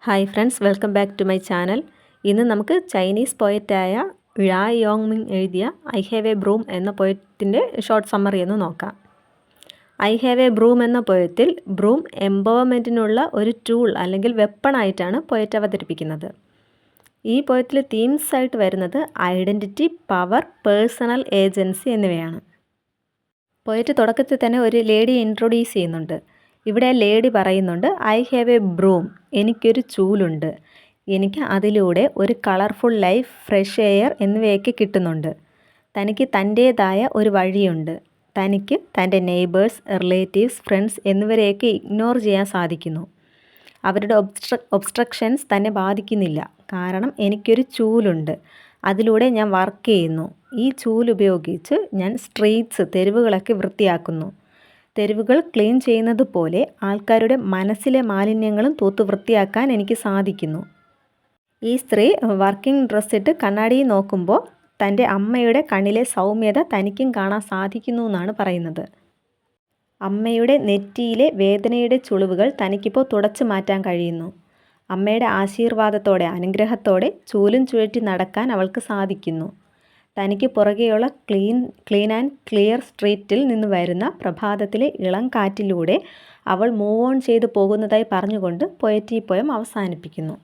Hi friends, welcome back to my channel. ഇന്ന് നമുക്ക് Chinese പോയറ്റായ ഴാ യോങ്മിങ് എഴുതിയ ഐ ഹാവ് എ ബ്രൂം എന്ന പോയത്തിൻ്റെ ഷോർട്ട് സമ്മറി എന്ന് നോക്കാം. ഐ ഹാവ് എ ബ്രൂം എന്ന പോയത്തിൽ ബ്രൂം എംപവർമെൻറ്റിനുള്ള ഒരു ടൂൾ അല്ലെങ്കിൽ വെപ്പണായിട്ടാണ് പോയറ്റ് അവതരിപ്പിക്കുന്നത്. ഈ പോയത്തിൽ തീംസ് ആയിട്ട് വരുന്നത് ഐഡൻറ്റിറ്റി, പവർ, പേഴ്സണൽ ഏജൻസി എന്നിവയാണ്. പോയറ്റ് തുടക്കത്തിൽ തന്നെ ഒരു ലേഡിയെ ഇൻട്രൊഡ്യൂസ് ചെയ്യുന്നുണ്ട്. ഇവിടെ ലേഡി പറയുന്നുണ്ട്, ഐ ഹാവ് എ ബ്രൂം, എനിക്കൊരു ചൂലുണ്ട്, എനിക്ക് അതിലൂടെ ഒരു കളർഫുൾ ലൈഫ്, ഫ്രഷ് എയർ എന്നിവയൊക്കെ കിട്ടുന്നുണ്ട്. തനിക്ക് തൻ്റേതായ ഒരു വഴിയുണ്ട്. തനിക്ക് തൻ്റെ നെയ്ബേഴ്സ്, റിലേറ്റീവ്സ്, ഫ്രണ്ട്സ് എന്നിവരെയൊക്കെ ഇഗ്നോർ ചെയ്യാൻ സാധിക്കുന്നു. അവരുടെ ഒബ്സ്ട്രക്ഷൻസ് തന്നെ ബാധിക്കുന്നില്ല. കാരണം എനിക്കൊരു ചൂലുണ്ട്, അതിലൂടെ ഞാൻ വർക്ക് ചെയ്യുന്നു. ഈ ചൂലുപയോഗിച്ച് ഞാൻ സ്ട്രീറ്റ്സ്, തെരുവുകളൊക്കെ വൃത്തിയാക്കുന്നു. തെരുവുകൾ ക്ലീൻ ചെയ്യുന്നത് പോലെ ആൾക്കാരുടെ മനസ്സിലെ മാലിന്യങ്ങളും തൂത്ത് വൃത്തിയാക്കാൻ എനിക്ക് സാധിക്കുന്നു. ഈ സ്ത്രീ വർക്കിംഗ് ഡ്രസ്സിട്ട് കണ്ണാടിയിൽ നോക്കുമ്പോൾ തൻ്റെ അമ്മയുടെ കണ്ണിലെ സൗമ്യത തനിക്കും കാണാൻ സാധിക്കുന്നു എന്നാണ് പറയുന്നത്. അമ്മയുടെ നെറ്റിയിലെ വേദനയുടെ ചുളിവുകൾ തനിക്കിപ്പോൾ തുടച്ചു മാറ്റാൻ കഴിയുന്നു. അമ്മയുടെ ആശീർവാദത്തോടെ, അനുഗ്രഹത്തോടെ ചൂലും ചുഴറ്റി നടക്കാൻ അവൾക്ക് സാധിക്കുന്നു. തനിക്ക് പുറകെയുള്ള ക്ലീൻ ആൻഡ് ക്ലിയർ സ്ട്രീറ്റിൽ നിന്ന് വരുന്ന പ്രഭാതത്തിലെ ഇളം കാറ്റിലൂടെ അവൾ മൂവ് ഓൺ ചെയ്തു പോകുന്നതായി പറഞ്ഞുകൊണ്ട് പോയറ്റ് ഈ പോയം അവസാനിപ്പിക്കുന്നു.